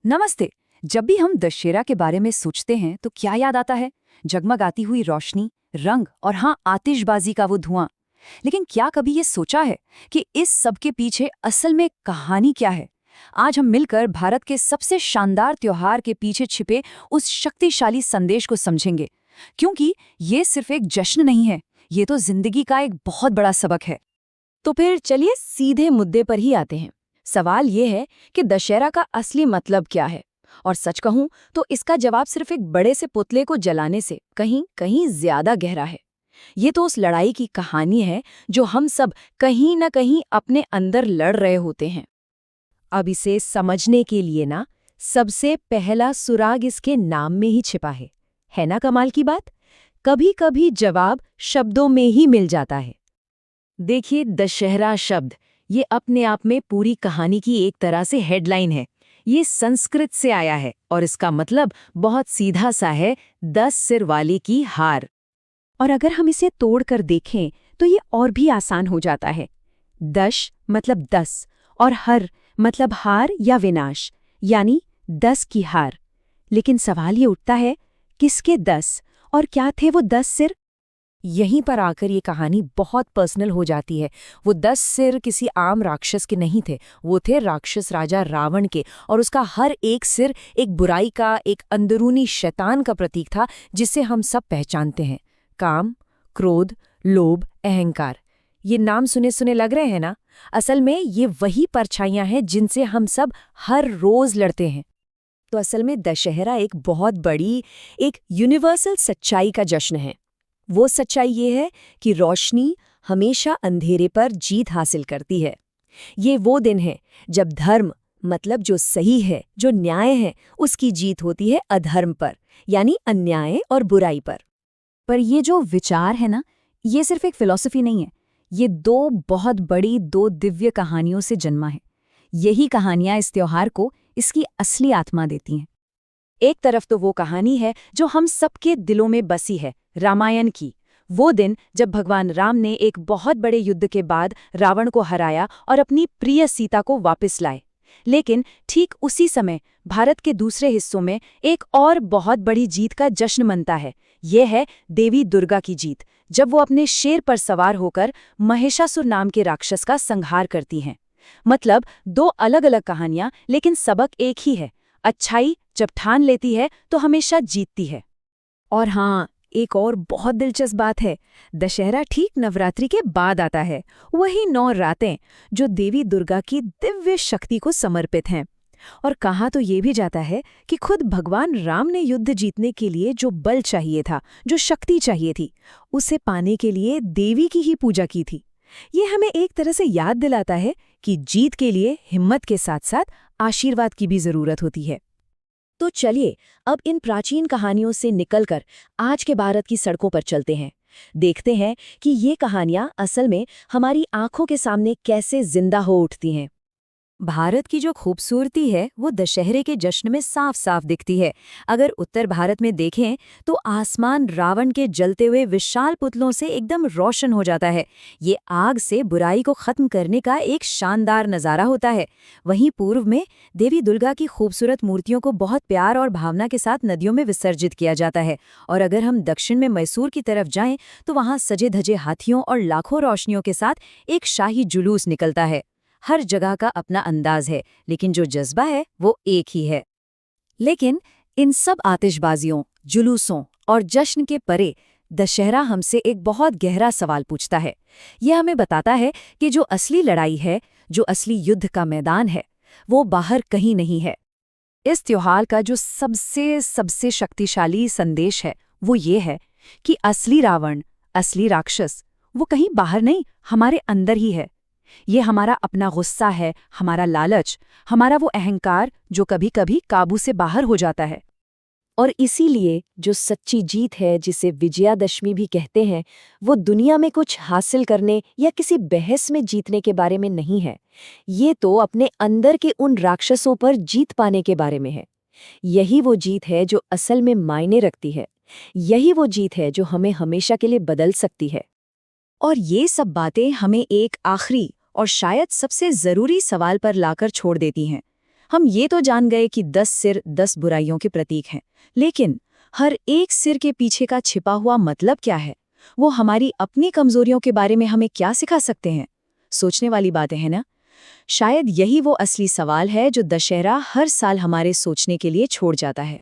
नमस्ते। जब भी हम दशहरा के बारे में सोचते हैं तो क्या याद आता है? जगमगाती हुई रोशनी, रंग और हाँ, आतिशबाजी का वो धुआं। लेकिन क्या कभी ये सोचा है कि इस सब के पीछे असल में कहानी क्या है? आज हम मिलकर भारत के सबसे शानदार त्योहार के पीछे छिपे उस शक्तिशाली संदेश को समझेंगे, क्योंकि ये सिर्फ एक जश्न नहीं है, ये तो जिंदगी का एक बहुत बड़ा सबक है। तो फिर चलिए सीधे मुद्दे पर ही आते हैं। सवाल ये है कि दशहरा का असली मतलब क्या है? और सच कहूं तो इसका जवाब सिर्फ एक बड़े से पुतले को जलाने से कहीं कहीं ज्यादा गहरा है। ये तो उस लड़ाई की कहानी है जो हम सब कहीं न कहीं अपने अंदर लड़ रहे होते हैं। अब इसे समझने के लिए ना, सबसे पहला सुराग इसके नाम में ही छिपा है ना कमाल की बात? कभी कभी जवाब शब्दों में ही मिल जाता है। देखिए, दशहरा शब्द ये अपने आप में पूरी कहानी की एक तरह से हेडलाइन है। ये संस्कृत से आया है और इसका मतलब बहुत सीधा सा है, 10 सिर वाले की हार। और अगर हम इसे तोड़कर देखें तो ये और भी आसान हो जाता है। दश मतलब 10 और हर मतलब हार या विनाश, यानी 10 की हार। लेकिन सवाल ये उठता है, किसके 10 और क्या थे वो 10 सिर? यहीं पर आकर ये कहानी बहुत पर्सनल हो जाती है। वो 10 सिर किसी आम राक्षस के नहीं थे, वो थे राक्षस राजा रावण के, और उसका हर एक सिर एक बुराई का, एक अंदरूनी शैतान का प्रतीक था, जिसे हम सब पहचानते हैं। काम, क्रोध, लोभ, अहंकार। ये नाम सुने सुने लग रहे हैं ना? असल में ये वही परछाइयां हैं जिनसे हम सब हर रोज लड़ते हैं। तो असल में दशहरा एक बहुत बड़ी, एक यूनिवर्सल सच्चाई का जश्न है। वो सच्चाई ये है कि रोशनी हमेशा अंधेरे पर जीत हासिल करती है। ये वो दिन है जब धर्म, मतलब जो सही है, जो न्याय है, उसकी जीत होती है अधर्म पर, यानी अन्याय और बुराई पर। पर ये जो विचार है ना, ये सिर्फ एक फिलॉसफी नहीं है, ये दो बहुत बड़ी, दो दिव्य कहानियों से जन्मा है। यही कहानियां इस त्योहार को इसकी असली आत्मा देती हैं। एक तरफ तो वो कहानी है जो हम सबके दिलों में बसी है, रामायण की। वो दिन जब भगवान राम ने एक बहुत बड़े युद्ध के बाद रावण को हराया और अपनी प्रिय सीता को वापस लाए। लेकिन ठीक उसी समय भारत के दूसरे हिस्सों में एक और बहुत बड़ी जीत का जश्न मनता है। ये है देवी दुर्गा की जीत, जब वो अपने शेर पर सवार होकर महिषासुर नाम के राक्षस का संहार करती हैं। मतलब दो अलग अलग कहानियां, लेकिन सबक एक ही है। अच्छाई जब ठान लेती है तो हमेशा जीतती है। और हाँ, एक और बहुत दिलचस्प बात है, दशहरा ठीक नवरात्रि के बाद आता है। वही 9 रातें जो देवी दुर्गा की दिव्य शक्ति को समर्पित हैं। और कहा तो ये भी जाता है कि खुद भगवान राम ने युद्ध जीतने के लिए जो बल चाहिए था, जो शक्ति चाहिए थी, उसे पाने के लिए देवी की ही पूजा की थी। ये हमें एक तरह से याद दिलाता है कि जीत के लिए हिम्मत के साथ साथ आशीर्वाद की भी जरूरत होती है। तो चलिए अब इन प्राचीन कहानियों से निकलकर आज के भारत की सड़कों पर चलते हैं। देखते हैं कि ये कहानियां असल में हमारी आंखों के सामने कैसे जिंदा हो उठती हैं। भारत की जो खूबसूरती है वो दशहरे के जश्न में साफ साफ दिखती है। अगर उत्तर भारत में देखें तो आसमान रावण के जलते हुए विशाल पुतलों से एकदम रोशन हो जाता है। ये आग से बुराई को खत्म करने का एक शानदार नज़ारा होता है। वहीं पूर्व में देवी दुर्गा की खूबसूरत मूर्तियों को बहुत प्यार और भावना के साथ नदियों में विसर्जित किया जाता है। और अगर हम दक्षिण में मैसूर की तरफ जाएं तो वहाँ सजे धजे हाथियों और लाखों रोशनियों के साथ एक शाही जुलूस निकलता है। हर जगह का अपना अंदाज है, लेकिन जो जज्बा है वो एक ही है। लेकिन इन सब आतिशबाजियों, जुलूसों और जश्न के परे दशहरा हमसे एक बहुत गहरा सवाल पूछता है। यह हमें बताता है कि जो असली लड़ाई है, जो असली युद्ध का मैदान है, वो बाहर कहीं नहीं है। इस त्योहार का जो सबसे सबसे शक्तिशाली संदेश है वो ये है कि असली रावण, असली राक्षस वो कहीं बाहर नहीं, हमारे अंदर ही है। ये हमारा अपना गुस्सा है, हमारा लालच, हमारा वो अहंकार जो कभी कभी काबू से बाहर हो जाता है। और इसीलिए जो सच्ची जीत है, जिसे विजयादशमी भी कहते हैं, वो दुनिया में कुछ हासिल करने या किसी बहस में जीतने के बारे में नहीं है। ये तो अपने अंदर के उन राक्षसों पर जीत पाने के बारे में है। यही वो जीत है जो असल में मायने रखती है। यही वो जीत है जो हमें हमेशा के लिए बदल सकती है। और ये सब बातें हमें एक आखिरी और शायद सबसे जरूरी सवाल पर लाकर छोड़ देती हैं। हम ये तो जान गए कि 10 सिर 10 बुराइयों के प्रतीक हैं, लेकिन हर एक सिर के पीछे का छिपा हुआ मतलब क्या है? वो हमारी अपनी कमजोरियों के बारे में हमें क्या सिखा सकते हैं? सोचने वाली बातें हैं ना? शायद यही वो असली सवाल है जो दशहरा हर साल हमारे सोचने के लिए छोड़ जाता है।